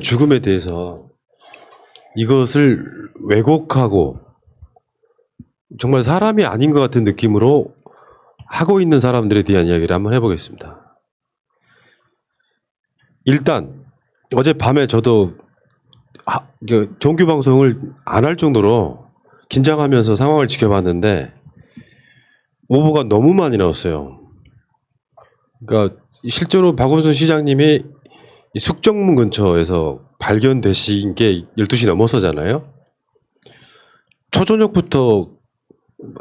죽음에 대해서 이것을 왜곡하고 정말 사람이 아닌 것 같은 느낌으로 하고 있는 사람들에 대한 이야기를 한번 해보겠습니다. 일단 어젯밤에 저도 정규 방송을 안 할 정도로 긴장하면서 상황을 지켜봤는데 오보가 너무 많이 나왔어요. 그러니까 실제로 박원순 시장님이 숙정문 근처에서 발견되신 게 12시 넘어서잖아요. 초저녁부터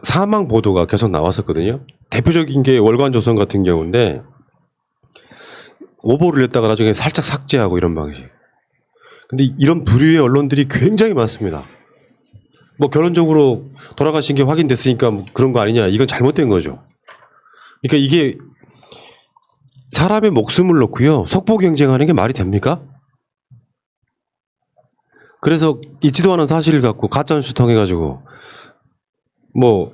사망 보도가 계속 나왔었거든요. 대표적인 게 월간조선 같은 경우인데 오보를 냈다가 나중에 살짝 삭제하고 이런 방식. 근데 이런 부류의 언론들이 굉장히 많습니다. 뭐 결론적으로 돌아가신 게 확인됐으니까 뭐 그런 거 아니냐. 이건 잘못된 거죠. 그러니까 이게 사람의 목숨을 놓고요. 속보 경쟁하는 게 말이 됩니까? 그래서 있지도 않은 사실을 갖고 가짜뉴스 통해가지고 뭐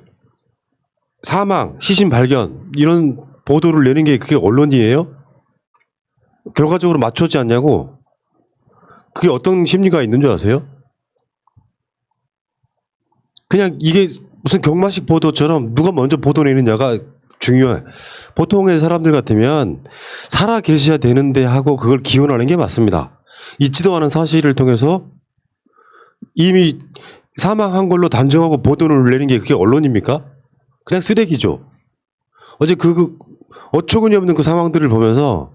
사망, 시신 발견 이런 보도를 내는 게 그게 언론이에요? 결과적으로 맞춰지 않냐고? 그게 어떤 심리가 있는 줄 아세요? 그냥 이게 무슨 경마식 보도처럼 누가 먼저 보도 내느냐가 중요해. 보통의 사람들 같으면 살아 계셔야 되는데 하고 그걸 기원하는 게 맞습니다. 있지도 않은 사실을 통해서 이미 사망한 걸로 단정하고 보도를 내는 게 그게 언론입니까? 그냥 쓰레기죠. 어제 그 어처구니 없는 그 상황들을 보면서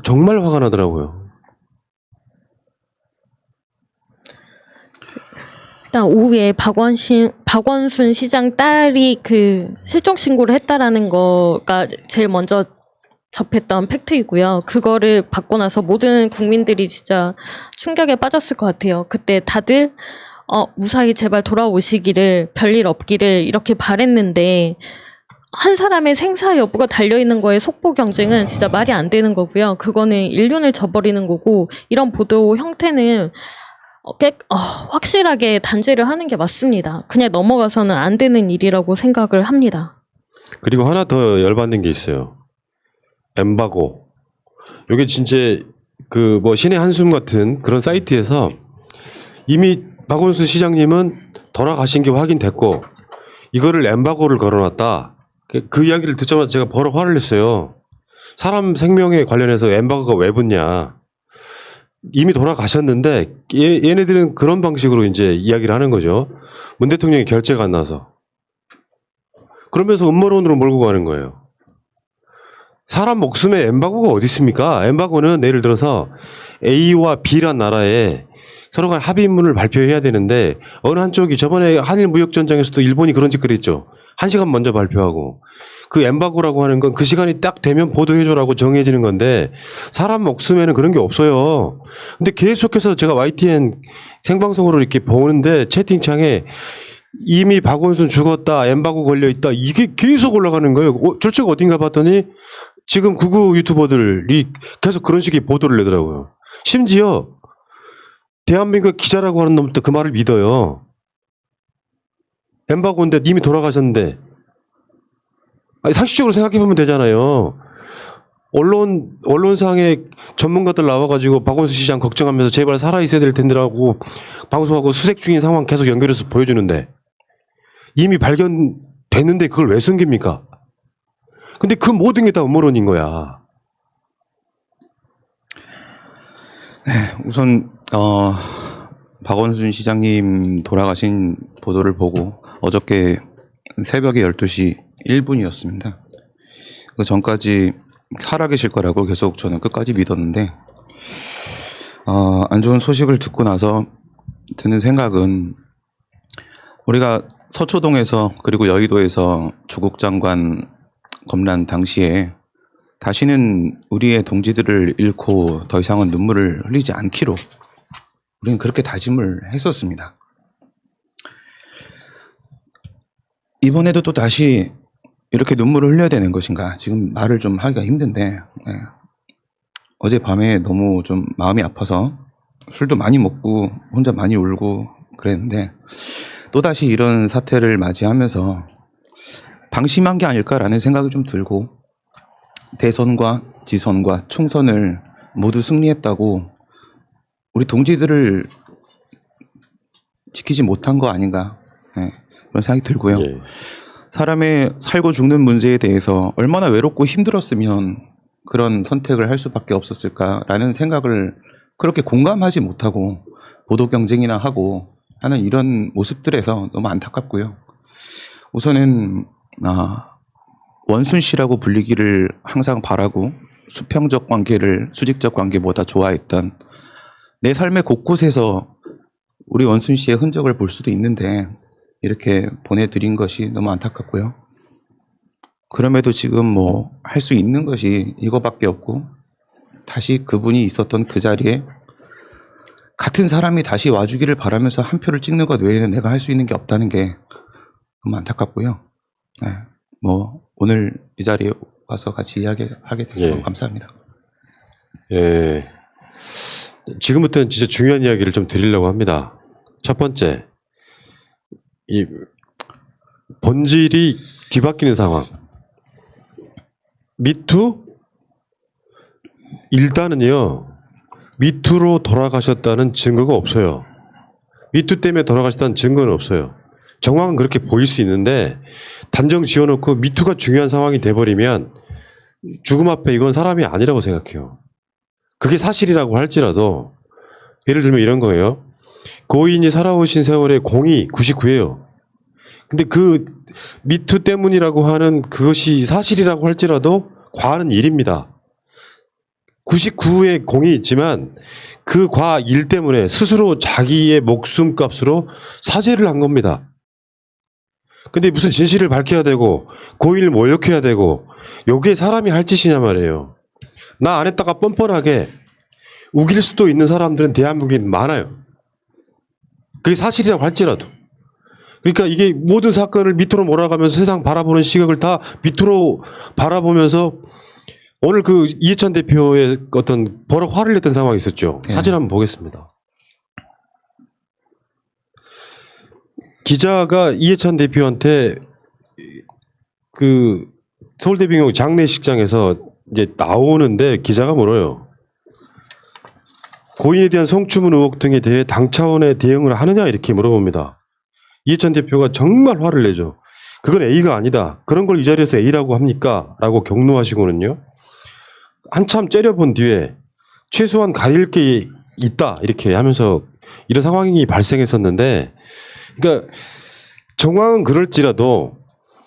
정말 화가 나더라고요. 일단 오후에 박원순 시장 딸이 그 실종 신고를 했다라는 거가 제일 먼저 접했던 팩트이고요. 그거를 받고 나서 모든 국민들이 진짜 충격에 빠졌을 것 같아요. 그때 다들 무사히 제발 돌아오시기를, 별일 없기를 이렇게 바랬는데 한 사람의 생사 여부가 달려있는 거에 속보 경쟁은 진짜 말이 안 되는 거고요. 그거는 인륜을 저버리는 거고, 이런 보도 형태는 확실하게 단죄를 하는 게 맞습니다. 그냥 넘어가서는 안 되는 일이라고 생각을 합니다. 그리고 하나 더 열받는 게 있어요. 엠바고. 이게 진짜 그 뭐 신의 한숨 같은 그런 사이트에서 이미 박원순 시장님은 돌아가신 게 확인됐고 이거를 엠바고를 걸어놨다. 그 이야기를 듣자마자 제가 버럭 화를 냈어요. 사람 생명에 관련해서 엠바고가 왜 붙냐. 이미 돌아가셨는데 얘네들은 그런 방식으로 이제 이야기를 하는 거죠. 문 대통령이 결재가 안 나서. 그러면서 음모론으로 몰고 가는 거예요. 사람 목숨에 엠바고가 어디 있습니까? 엠바고는 예를 들어서 A와 B란 나라에 서로 간 합의문을 발표해야 되는데 어느 한쪽이 저번에 한일 무역전쟁에서도 일본이 그런 짓 그랬죠. 1시간 먼저 발표하고. 그 엠바고라고 하는 건 그 시간이 딱 되면 보도해줘라고 정해지는 건데 사람 목숨에는 그런 게 없어요. 근데 계속해서 제가 YTN 생방송으로 이렇게 보는데 채팅창에 이미 박원순 죽었다, 엠바고 걸려있다 이게 계속 올라가는 거예요. 절차가 어딘가 봤더니 지금 구구 유튜버들이 계속 그런 식의 보도를 내더라고요. 심지어 대한민국 기자라고 하는 놈도 그 말을 믿어요. 엠바고인데 이미 돌아가셨는데. 아니, 상식적으로 생각해보면 되잖아요. 언론상에 전문가들 나와가지고 박원순 시장 걱정하면서 제발 살아있어야 될 텐데라고 방송하고 수색 중인 상황 계속 연결해서 보여주는데 이미 발견됐는데 그걸 왜 숨깁니까? 근데 그 모든 게 다 음모론인 거야. 네, 우선 박원순 시장님 돌아가신 보도를 보고 어저께 새벽에 12시 1분이었습니다. 그 전까지 살아계실 거라고 계속 저는 끝까지 믿었는데 안 좋은 소식을 듣고 나서 드는 생각은 우리가 서초동에서 그리고 여의도에서 조국 장관 검란 당시에 다시는 우리의 동지들을 잃고 더 이상은 눈물을 흘리지 않기로 우리는 그렇게 다짐을 했었습니다. 이번에도 또 다시 이렇게 눈물을 흘려야 되는 것인가? 지금 말을 좀 하기가 힘든데 어젯밤에 너무 좀 마음이 아파서 술도 많이 먹고 혼자 많이 울고 그랬는데 또다시 이런 사태를 맞이하면서 방심한 게 아닐까라는 생각이 좀 들고 대선과 지선과 총선을 모두 승리했다고 우리 동지들을 지키지 못한 거 아닌가, 네, 그런 생각이 들고요. 예. 사람의 살고 죽는 문제에 대해서 얼마나 외롭고 힘들었으면 그런 선택을 할 수밖에 없었을까라는 생각을 그렇게 공감하지 못하고 보도 경쟁이나 하고 하는 이런 모습들에서 너무 안타깝고요. 우선은 원순 씨라고 불리기를 항상 바라고 수평적 관계를 수직적 관계보다 좋아했던 내 삶의 곳곳에서 우리 원순 씨의 흔적을 볼 수도 있는데 이렇게 보내드린 것이 너무 안타깝고요. 그럼에도 지금 뭐 할 수 있는 것이 이거밖에 없고 다시 그분이 있었던 그 자리에 같은 사람이 다시 와주기를 바라면서 한 표를 찍는 것 외에는 내가 할 수 있는 게 없다는 게 너무 안타깝고요. 네, 뭐 오늘 이 자리에 와서 같이 이야기하게 돼서 예. 너무 감사합니다. 예. 지금부터는 진짜 중요한 이야기를 좀 드리려고 합니다. 첫 번째, 이 본질이 뒤바뀌는 상황. 미투? 일단은요, 미투로 돌아가셨다는 증거가 없어요. 미투 때문에 돌아가셨다는 증거는 없어요. 정황은 그렇게 보일 수 있는데, 단정 지어놓고 미투가 중요한 상황이 돼버리면, 죽음 앞에 이건 사람이 아니라고 생각해요. 그게 사실이라고 할지라도, 예를 들면 이런 거예요. 고인이 살아오신 세월의 공이 99예요. 근데 그 미투 때문이라고 하는 그것이 사실이라고 할지라도 과하는 일입니다. 99의 공이 있지만 그 과일 때문에 스스로 자기의 목숨값으로 사죄를 한 겁니다. 근데 무슨 진실을 밝혀야 되고 고인을 모욕해야 되고 요게 사람이 할 짓이냐 말이에요. 나 안 했다가 뻔뻔하게 우길 수도 있는 사람들은 대한민국에 많아요. 그게 사실이라고 할지라도. 그러니까 이게 모든 사건을 밑으로 몰아가면서 세상 바라보는 시각을 다 밑으로 바라보면서 오늘 그 이해찬 대표의 어떤 버럭 화를 냈던 상황이 있었죠. 네. 사진 한번 보겠습니다. 기자가 이해찬 대표한테 그 서울대병원 장례식장에서 이제 나오는데 기자가 물어요. 고인에 대한 성추문 의혹 등에 대해 당 차원의 대응을 하느냐 이렇게 물어봅니다. 이해찬 대표가 정말 화를 내죠. 그건 A가 아니다. 그런 걸 이 자리에서 A라고 합니까? 라고 경로하시고는요. 한참 째려본 뒤에 최소한 가릴 게 있다 이렇게 하면서 이런 상황이 발생했었는데 그러니까 정황은 그럴지라도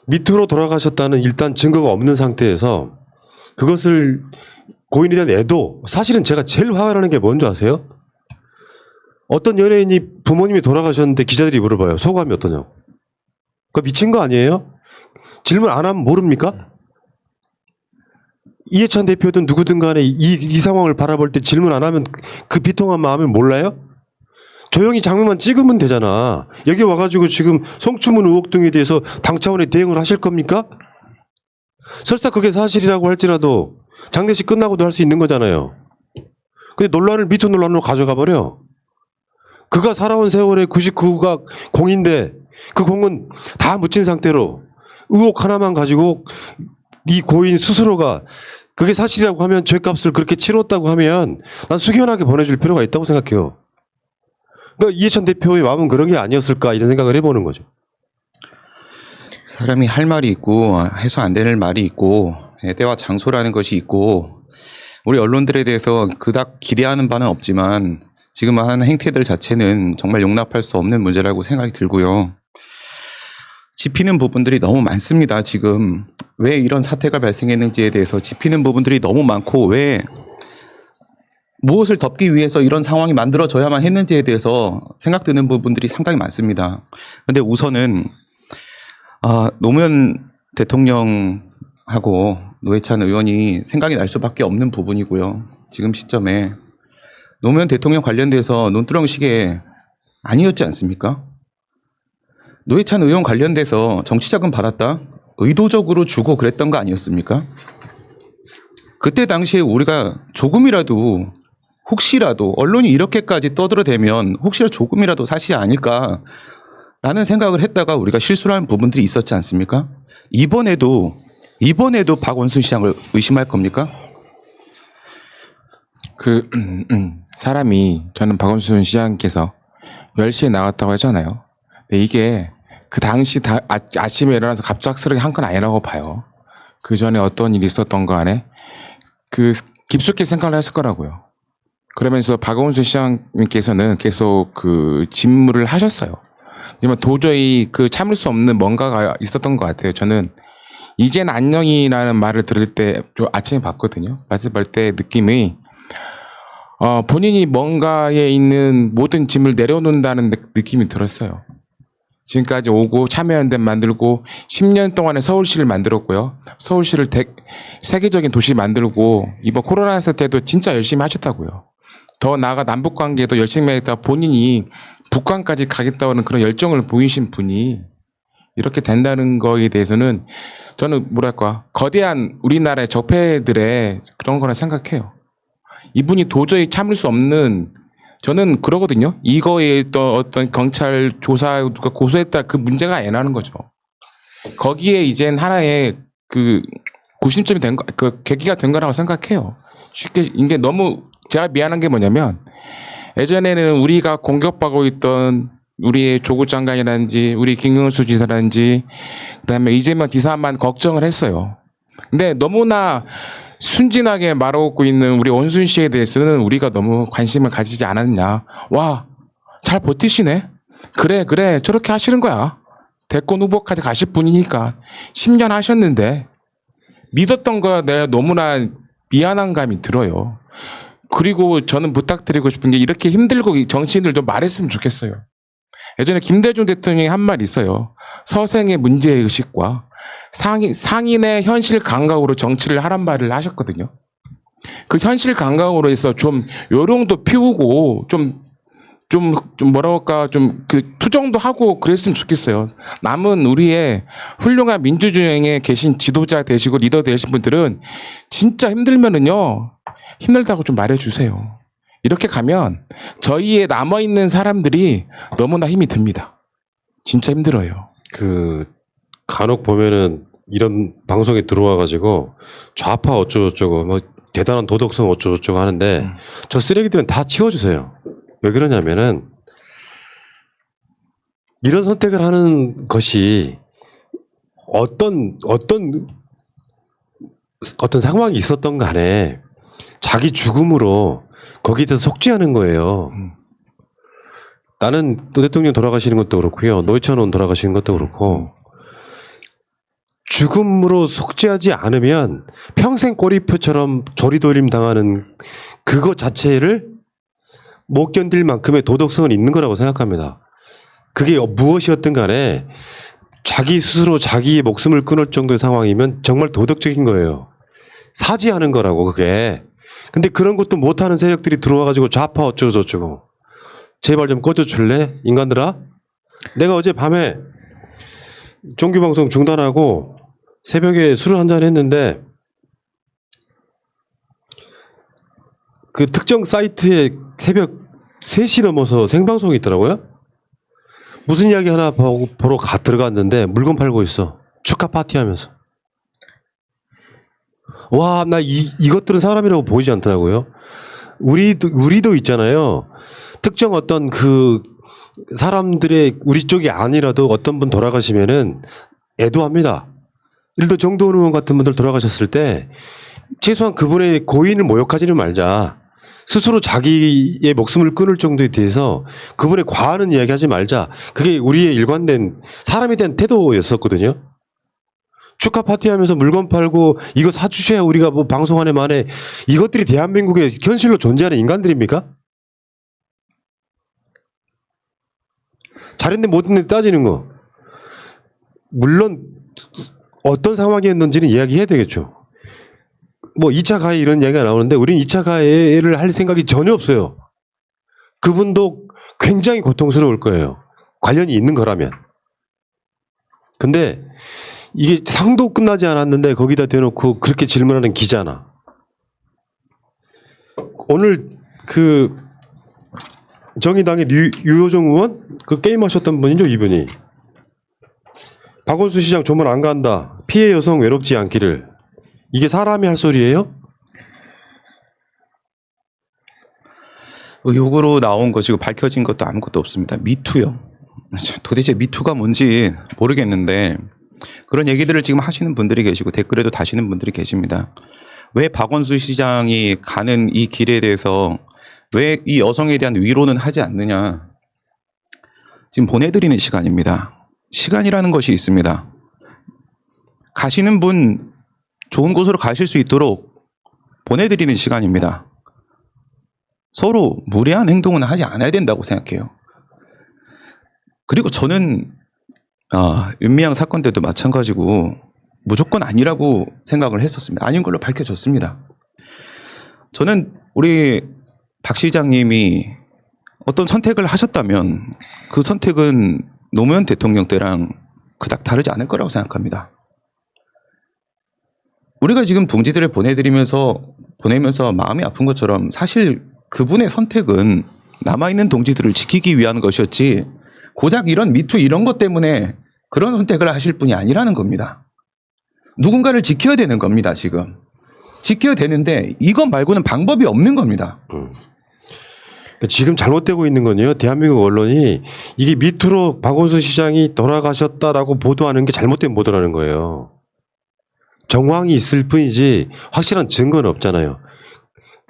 밑으로 돌아가셨다는 일단 증거가 없는 상태에서 그것을 고인에 대한 애도 사실은 제가 제일 화가 나는 게 뭔지 아세요? 어떤 연예인이 부모님이 돌아가셨는데 기자들이 물어봐요. 소감이 어떠냐고. 그거 미친 거 아니에요? 질문 안 하면 모릅니까? 이해찬 대표든 누구든 간에 이 상황을 바라볼 때 질문 안 하면 그 비통한 마음을 몰라요? 조용히 장면만 찍으면 되잖아. 여기 와가지고 지금 성추문 의혹 등에 대해서 당 차원의 대응을 하실 겁니까? 설사 그게 사실이라고 할지라도 장례식 끝나고도 할 수 있는 거잖아요. 근데 논란을 미투 논란으로 가져가 버려. 그가 살아온 세월에 99가 공인데 그 공은 다 묻힌 상태로 의혹 하나만 가지고 이 고인 스스로가 그게 사실이라고 하면 죄값을 그렇게 치렀다고 하면 난 숙연하게 보내줄 필요가 있다고 생각해요. 그러니까 이해찬 대표의 마음은 그런 게 아니었을까 이런 생각을 해보는 거죠. 사람이 할 말이 있고 해서 안 되는 말이 있고 때와 장소라는 것이 있고 우리 언론들에 대해서 그닥 기대하는 바는 없지만 지금 하는 행태들 자체는 정말 용납할 수 없는 문제라고 생각이 들고요. 짚히는 부분들이 너무 많습니다. 지금 왜 이런 사태가 발생했는지에 대해서 짚히는 부분들이 너무 많고 왜 무엇을 덮기 위해서 이런 상황이 만들어져야만 했는지에 대해서 생각드는 부분들이 상당히 많습니다. 그런데 우선은 노무현 대통령하고 노회찬 의원이 생각이 날 수밖에 없는 부분이고요. 지금 시점에 노무현 대통령 관련돼서 논두렁식에 아니었지 않습니까? 노회찬 의원 관련돼서 정치자금 받았다? 의도적으로 주고 그랬던 거 아니었습니까? 그때 당시에 우리가 조금이라도 혹시라도 언론이 이렇게까지 떠들어대면 혹시라도 조금이라도 사실이 아닐까라는 생각을 했다가 우리가 실수를 한 부분들이 있었지 않습니까? 이번에도 박원순 시장을 의심할 겁니까? 그 사람이 저는 박원순 시장께서 10시에 나갔다고 하잖아요. 근데 이게 그 당시 아침에 일어나서 갑작스럽게 한 건 아니라고 봐요. 그 전에 어떤 일이 있었던 거 안에 그 깊숙이 생각을 했을 거라고요. 그러면서 박원순 시장님께서는 계속 그 직무를 하셨어요. 하지만 도저히 그 참을 수 없는 뭔가가 있었던 것 같아요. 저는 이젠 안녕이라는 말을 들을 때 아침에 봤거든요. 봤을 때 느낌이 본인이 뭔가에 있는 모든 짐을 내려놓는다는 느낌이 들었어요. 지금까지 오고 참여연대 만들고 10년 동안에 서울시를 만들었고요. 서울시를 세계적인 도시 만들고 이번 코로나 때도 진짜 열심히 하셨다고요. 더 나아가 남북관계도 열심히 하겠다 본인이 북한까지 가겠다는 그런 열정을 보이신 분이 이렇게 된다는 거에 대해서는 저는 뭐랄까 거대한 우리나라의 적폐들의 그런 거라 생각해요. 이분이 도저히 참을 수 없는 저는 그러거든요. 이거에 또 어떤 경찰 조사 누가 고소했다 그 문제가 아니라는 거죠. 거기에 이젠 하나의 그 구심점이 된 거, 그 계기가 된 거라고 생각해요. 쉽게 이게 너무 제가 미안한 게 뭐냐면 예전에는 우리가 공격받고 있던 우리의 조국 장관이라든지 우리 김경수 지사라든지 그다음에 이재명 지사만 걱정을 했어요. 근데 너무나 순진하게 말하고 있는 우리 원순 씨에 대해서는 우리가 너무 관심을 가지지 않았냐. 와, 잘 버티시네. 그래 저렇게 하시는 거야. 대권 후보까지 가실 분이니까 10년 하셨는데 믿었던 거 내가 너무나 미안한 감이 들어요. 그리고 저는 부탁드리고 싶은 게 이렇게 힘들고 정치인들도 말했으면 좋겠어요. 예전에 김대중 대통령이 한 말이 있어요. 서생의 문제의식과 상인의 현실 감각으로 정치를 하란 말을 하셨거든요. 그 현실 감각으로 해서 좀 요령도 피우고 좀 뭐랄까 좀 그 투정도 하고 그랬으면 좋겠어요. 남은 우리의 훌륭한 민주주의에 계신 지도자 되시고 리더 되신 분들은 진짜 힘들면은요 힘들다고 좀 말해주세요. 이렇게 가면 저희의 남아있는 사람들이 너무나 힘이 듭니다. 진짜 힘들어요. 그 간혹 보면은 이런 방송에 들어와 가지고 좌파 어쩌고저쩌고 뭐 대단한 도덕성 어쩌고저쩌고 하는데 저 쓰레기들은 다 치워주세요. 왜 그러냐면은 이런 선택을 하는 것이 어떤 상황이 있었던 간에 자기 죽음으로 거기에 대해서 속죄하는 거예요. 나는 또 대통령 돌아가시는 것도 그렇고요. 노회찬 의원 돌아가시는 것도 그렇고 죽음으로 속죄하지 않으면 평생 꼬리표처럼 조리돌림 당하는 그거 자체를 못 견딜 만큼의 도덕성은 있는 거라고 생각합니다. 그게 무엇이었든 간에 자기 스스로 자기의 목숨을 끊을 정도의 상황이면 정말 도덕적인 거예요. 사죄하는 거라고 그게. 근데 그런 것도 못하는 세력들이 들어와가지고 좌파 어쩌고저쩌고 제발 좀 꺼져줄래? 인간들아? 내가 어제 밤에 정규방송 중단하고 새벽에 술을 한잔 했는데 그 특정 사이트에 새벽 3시 넘어서 생방송이 있더라고요. 무슨 이야기 하나 보러 들어갔는데 물건 팔고 있어. 축하 파티하면서. 와, 나 이것들은 사람이라고 보이지 않더라고요. 우리도 있잖아요. 특정 어떤 그 사람들의 우리 쪽이 아니라도 어떤 분 돌아가시면은 애도합니다. 예를 들어 정도원 의원 같은 분들 돌아가셨을 때 최소한 그분의 고인을 모욕하지는 말자. 스스로 자기의 목숨을 끊을 정도에 대해서 그분의 과하는 이야기 하지 말자. 그게 우리의 일관된 사람에 대한 태도였었거든요. 축하 파티하면서 물건 팔고 이거 사주셔야 우리가 뭐 방송하네 만에 이것들이 대한민국의 현실로 존재하는 인간들입니까? 잘했는데 못했는데 따지는 거. 물론 어떤 상황이었는지는 이야기해야 되겠죠. 뭐 2차 가해 이런 이야기가 나오는데 우리는 2차 가해를 할 생각이 전혀 없어요. 그분도 굉장히 고통스러울 거예요. 관련이 있는 거라면. 근데 이게 상도 끝나지 않았는데 거기다 대놓고 그렇게 질문하는 기자나. 오늘 그 정의당의 유효정 의원 그 게임하셨던 분이죠, 이분이. 박원순 시장 조문 안 간다. 피해 여성 외롭지 않기를. 이게 사람이 할 소리예요? 의혹으로 나온 것이고 밝혀진 것도 아무것도 없습니다. 미투요. 도대체 미투가 뭔지 모르겠는데 그런 얘기들을 지금 하시는 분들이 계시고 댓글에도 다시는 분들이 계십니다. 왜 박원순 시장이 가는 이 길에 대해서 왜 이 여성에 대한 위로는 하지 않느냐. 지금 보내드리는 시간입니다. 시간이라는 것이 있습니다. 가시는 분 좋은 곳으로 가실 수 있도록 보내드리는 시간입니다. 서로 무례한 행동은 하지 않아야 된다고 생각해요. 그리고 저는 윤미향 사건 때도 마찬가지고 무조건 아니라고 생각을 했었습니다. 아닌 걸로 밝혀졌습니다. 저는 우리 박 시장님이 어떤 선택을 하셨다면 그 선택은 노무현 대통령 때랑 그닥 다르지 않을 거라고 생각합니다. 우리가 지금 동지들을 보내면서 마음이 아픈 것처럼 사실 그분의 선택은 남아있는 동지들을 지키기 위한 것이었지 고작 이런 미투 이런 것 때문에 그런 선택을 하실 분이 아니라는 겁니다. 누군가를 지켜야 되는 겁니다. 지금. 지켜야 되는데 이것 말고는 방법이 없는 겁니다. 지금 잘못되고 있는 건요. 대한민국 언론이 이게 미투로 박원순 시장이 돌아가셨다라고 보도하는 게 잘못된 보도라는 거예요. 정황이 있을 뿐이지 확실한 증거는 없잖아요.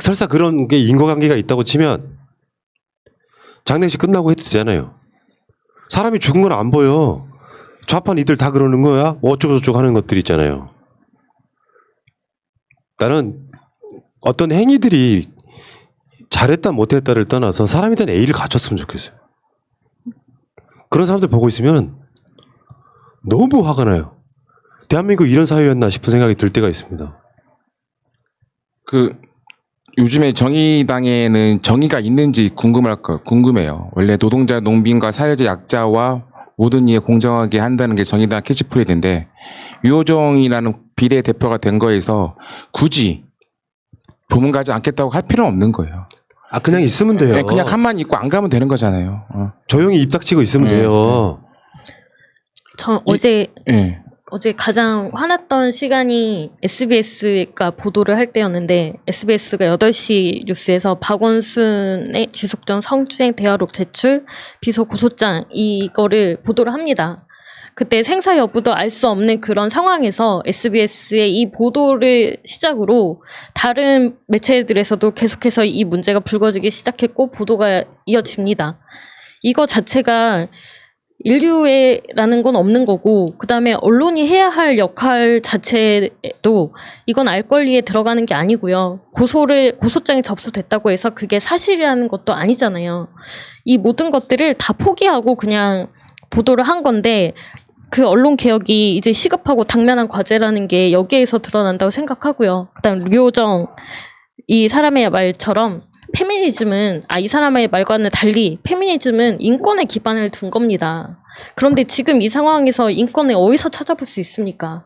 설사 그런 게 인과관계가 있다고 치면 장례식 끝나고 해도 되잖아요. 사람이 죽은 건 안 보여. 좌판 이들 다 그러는 거야. 어쩌고저쩌고 하는 것들 있잖아요. 나는 어떤 행위들이 잘했다 못했다를 떠나서 사람에 대한 예의를 갖췄으면 좋겠어요. 그런 사람들 보고 있으면 너무 화가 나요. 대한민국 이런 사회였나 싶은 생각이 들 때가 있습니다. 그 요즘에 정의당에는 정의가 있는지 궁금해요. 원래 노동자, 농민과 사회적 약자와 모든 이에 공정하게 한다는 게 정의당 캐치프레이즈인데 유호정이라는 비례대표가 된 거에서 굳이 부문 가지 않겠다고 할 필요는 없는 거예요. 그냥 있으면 돼요. 네, 그냥 한만 입고 안 가면 되는 거잖아요. 조용히 입 닥치고 있으면 돼요. 저 어제 가장 화났던 시간이 SBS가 보도를 할 때였는데 SBS가 8시 뉴스에서 박원순의 지속전 성추행 대화록 제출 비서 고소장 이거를 보도를 합니다. 그때 생사 여부도 알 수 없는 그런 상황에서 SBS의 이 보도를 시작으로 다른 매체들에서도 계속해서 이 문제가 불거지기 시작했고 보도가 이어집니다. 이거 자체가 인류애라는 건 없는 거고 그다음에 언론이 해야 할 역할 자체도 이건 알 권리에 들어가는 게 아니고요. 고소장이 접수됐다고 해서 그게 사실이라는 것도 아니잖아요. 이 모든 것들을 다 포기하고 그냥 보도를 한 건데 그 언론 개혁이 이제 시급하고 당면한 과제라는 게 여기에서 드러난다고 생각하고요. 그다음 류호정 이 사람의 말처럼 페미니즘은 이 사람의 말과는 달리 페미니즘은 인권에 기반을 둔 겁니다. 그런데 지금 이 상황에서 인권을 어디서 찾아볼 수 있습니까?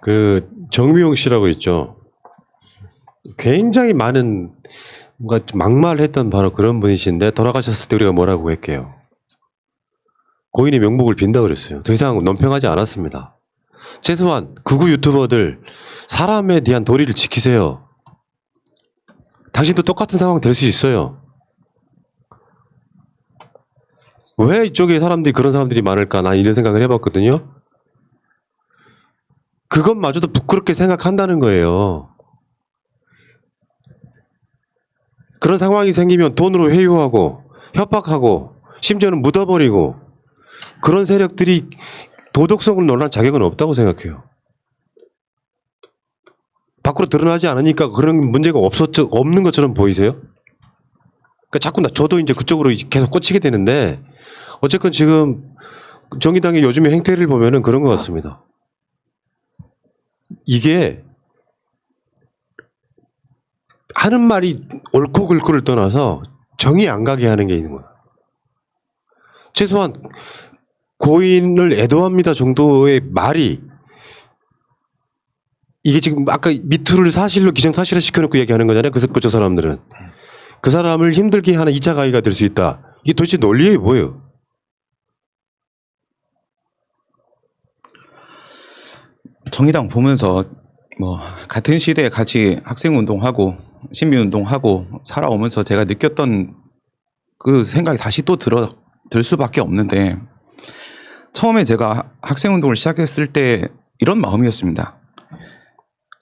그 정미용 씨라고 있죠. 굉장히 많은 뭔가 좀 막말했던 바로 그런 분이신데 돌아가셨을 때 우리가 뭐라고 했게요. 고인의 명복을 빈다 그랬어요. 더 이상 논평하지 않았습니다. 최소한 극우 유튜버들 사람에 대한 도리를 지키세요. 당신도 똑같은 상황 될 수 있어요. 왜 이쪽에 사람들이 그런 사람들이 많을까? 난 이런 생각을 해봤거든요. 그것마저도 부끄럽게 생각한다는 거예요. 그런 상황이 생기면 돈으로 회유하고 협박하고 심지어는 묻어버리고 그런 세력들이 도덕성을 논할 자격은 없다고 생각해요. 밖으로 드러나지 않으니까 그런 문제가 없는 것처럼 보이세요? 그러니까 자꾸 저도 이제 그쪽으로 계속 꽂히게 되는데 어쨌건 지금 정의당의 요즘의 행태를 보면은 그런 것 같습니다. 이게 하는 말이 옳고 그르고를 떠나서 정이 안 가게 하는 게 있는 거야. 최소한 고인을 애도합니다 정도의 말이 이게 지금 아까 미투를 사실로 기정사실화 시켜놓고 얘기하는 거잖아요. 저 사람들은. 그 사람을 힘들게 하는 2차 가해가 될 수 있다. 이게 도대체 논리에 뭐예요? 정의당 보면서 뭐 같은 시대에 같이 학생 운동하고 시민운동하고 살아오면서 제가 느꼈던 그 생각이 다시 또 들 수밖에 없는데, 처음에 제가 학생운동을 시작했을 때 이런 마음이었습니다.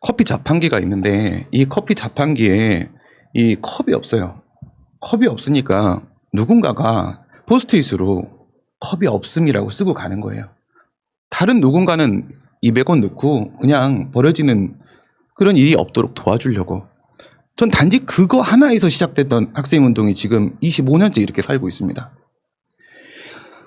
커피 자판기가 있는데 이 커피 자판기에 이 컵이 없어요. 컵이 없으니까 누군가가 포스트잇으로 컵이 없음이라고 쓰고 가는 거예요. 다른 누군가는 200원 넣고 그냥 버려지는 그런 일이 없도록 도와주려고. 전 단지 그거 하나에서 시작됐던 학생운동이 지금 25년째 이렇게 살고 있습니다.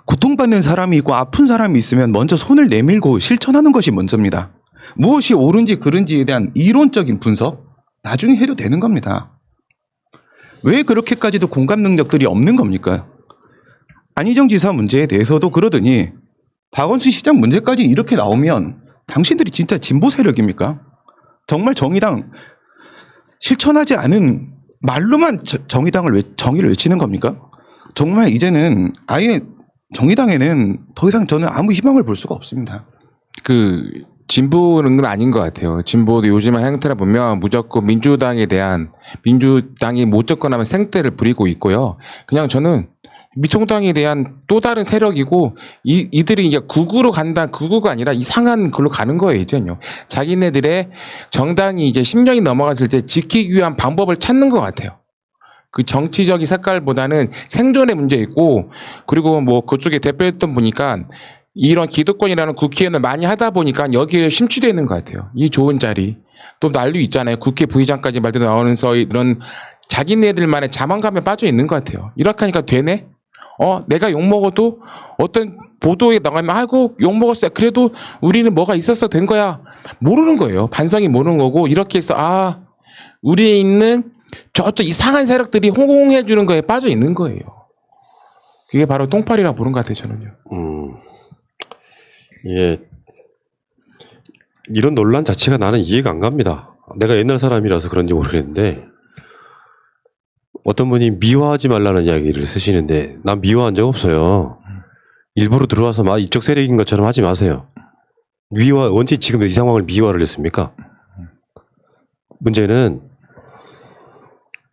고통받는 사람이 있고 아픈 사람이 있으면 먼저 손을 내밀고 실천하는 것이 먼저입니다. 무엇이 옳은지 그른지에 대한 이론적인 분석 나중에 해도 되는 겁니다. 왜 그렇게까지도 공감 능력들이 없는 겁니까? 안희정 지사 문제에 대해서도 그러더니 박원순 시장 문제까지 이렇게 나오면 당신들이 진짜 진보 세력입니까? 정말 정의당 실천하지 않은 말로만 정의를 외치는 겁니까? 정말 이제는 아예 정의당에는 더 이상 저는 아무 희망을 볼 수가 없습니다. 그 진보는 건 아닌 것 같아요. 진보도 요즘 행태를 보면 무조건 민주당이 못 접근하면 생떼를 부리고 있고요. 그냥 저는 미통당에 대한 또 다른 세력이고 이들이 이제 극우로 극우가 아니라 이상한 걸로 가는 거예요, 이제는요. 자기네들의 정당이 이제 10년이 넘어갔을 때 지키기 위한 방법을 찾는 것 같아요. 그 정치적인 색깔보다는 생존의 문제 있고, 그리고 뭐 그쪽에 대표했던 보니까 이런 기득권이라는 국회의원을 많이 하다 보니까 여기에 심취되어 있는 것 같아요. 이 좋은 자리. 또 난리 있잖아요. 국회 부의장까지 말도 나오면서 이런 자기네들만의 자만감에 빠져 있는 것 같아요. 이렇게 하니까 되네? 내가 욕먹어도 어떤 보도에 나가면 아이고 욕먹었어요. 그래도 우리는 뭐가 있어서 된 거야. 모르는 거예요. 반성이 모르는 거고, 이렇게 해서 우리에 있는 저또 이상한 세력들이 홍홍해 주는 거에 빠져 있는 거예요. 그게 바로 똥파리라 부른 것 같아요, 저는요. 예. 이런 논란 자체가 나는 이해가 안 갑니다. 내가 옛날 사람이라서 그런지 모르겠는데, 어떤 분이 미화하지 말라는 이야기를 쓰시는데 난 미화한 적 없어요. 일부러 들어와서 막 이쪽 세력인 것처럼 하지 마세요. 언제 지금 이 상황을 미화를 했습니까? 문제는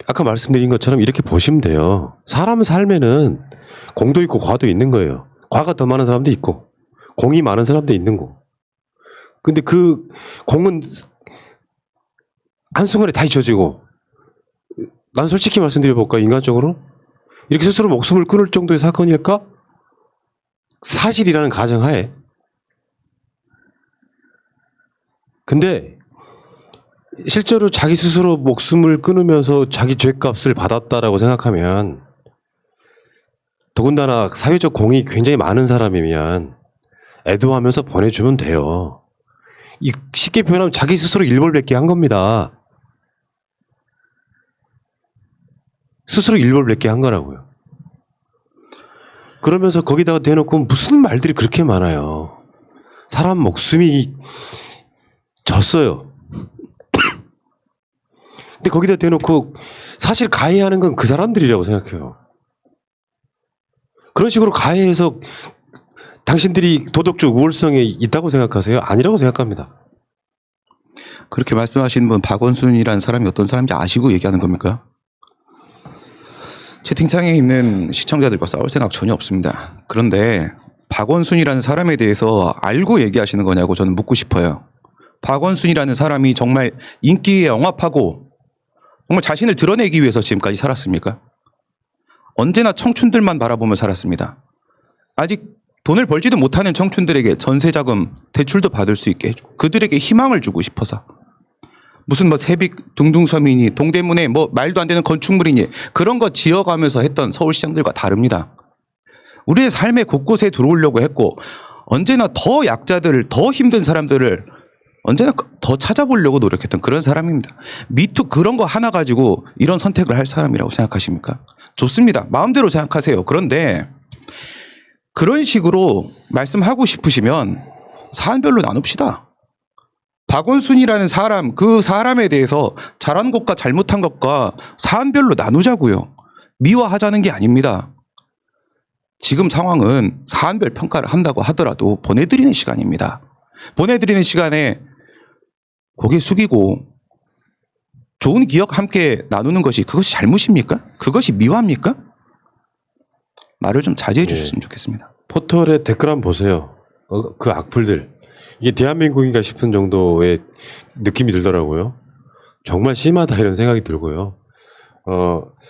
아까 말씀드린 것처럼 이렇게 보시면 돼요. 사람 삶에는 공도 있고 과도 있는 거예요. 과가 더 많은 사람도 있고 공이 많은 사람도 있는 거. 근데 그 공은 한순간에 다 잊혀지고, 난 솔직히 말씀드려볼까, 인간적으로? 이렇게 스스로 목숨을 끊을 정도의 사건일까? 사실이라는 가정하에. 근데 실제로 자기 스스로 목숨을 끊으면서 자기 죄값을 받았다라고 생각하면, 더군다나 사회적 공이 굉장히 많은 사람이면 애도하면서 보내주면 돼요. 쉽게 표현하면 자기 스스로 일벌백계 한 겁니다. 스스로 일벌백계 한 거라고요. 그러면서 거기다가 대놓고 무슨 말들이 그렇게 많아요. 사람 목숨이 졌어요. 근데 거기다 대놓고 사실 가해하는 건 그 사람들이라고 생각해요. 그런 식으로 가해해서 당신들이 도덕적 우월성에 있다고 생각하세요? 아니라고 생각합니다. 그렇게 말씀하시는 분 박원순이라는 사람이 어떤 사람인지 아시고 얘기하는 겁니까? 채팅창에 있는 시청자들과 싸울 생각 전혀 없습니다. 그런데 박원순이라는 사람에 대해서 알고 얘기하시는 거냐고 저는 묻고 싶어요. 박원순이라는 사람이 정말 인기에 영합하고 정말 자신을 드러내기 위해서 지금까지 살았습니까? 언제나 청춘들만 바라보며 살았습니다. 아직 돈을 벌지도 못하는 청춘들에게 전세자금, 대출도 받을 수 있게 해주고 그들에게 희망을 주고 싶어서, 무슨 뭐 세빅 둥둥섬이니 동대문에 뭐 말도 안 되는 건축물이니 그런 거 지어가면서 했던 서울시장들과 다릅니다. 우리의 삶의 곳곳에 들어오려고 했고, 언제나 더 약자들을, 더 힘든 사람들을 언제나 더 찾아보려고 노력했던 그런 사람입니다. 미투 그런 거 하나 가지고 이런 선택을 할 사람이라고 생각하십니까? 좋습니다. 마음대로 생각하세요. 그런데 그런 식으로 말씀하고 싶으시면 사안별로 나눕시다. 박원순이라는 사람, 그 사람에 대해서 잘한 것과 잘못한 것과 사안별로 나누자고요. 미화하자는 게 아닙니다. 지금 상황은 사안별 평가를 한다고 하더라도 보내드리는 시간입니다. 보내드리는 시간에 고개 숙이고 좋은 기억 함께 나누는 것이 그것이 잘못입니까? 그것이 미화입니까? 말을 좀 자제해 주셨으면 좋겠습니다. 포털에 댓글 한번 보세요. 그 악플들. 이게 대한민국인가 싶은 정도의 느낌이 들더라고요. 정말 심하다 이런 생각이 들고요.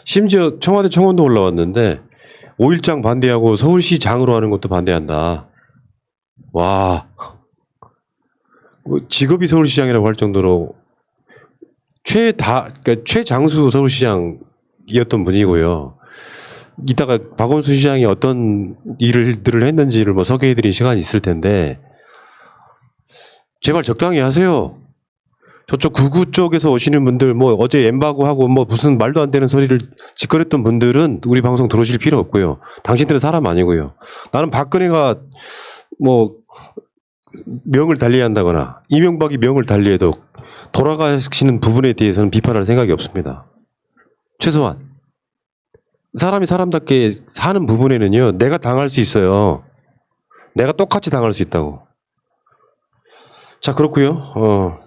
심지어 청와대 청원도 올라왔는데 5.1장 반대하고 서울시장으로 하는 것도 반대한다. 와. 뭐 직업이 서울시장이라고 할 정도로 그러니까 최장수 서울시장이었던 분이고요. 이따가 박원순 시장이 어떤 일들을 했는지를 뭐 소개해드릴 시간이 있을 텐데 제발 적당히 하세요. 저쪽 구구 쪽에서 오시는 분들 뭐 어제 엠바고 하고 뭐 무슨 말도 안 되는 소리를 짓거렸던 분들은 우리 방송 들어오실 필요 없고요. 당신들은 사람 아니고요. 나는 박근혜가 뭐 명을 달리한다거나 이명박이 명을 달리해도 돌아가시는 부분에 대해서는 비판할 생각이 없습니다. 최소한 사람이 사람답게 사는 부분에는요, 내가 당할 수 있어요. 내가 똑같이 당할 수 있다고. 자, 그렇고요.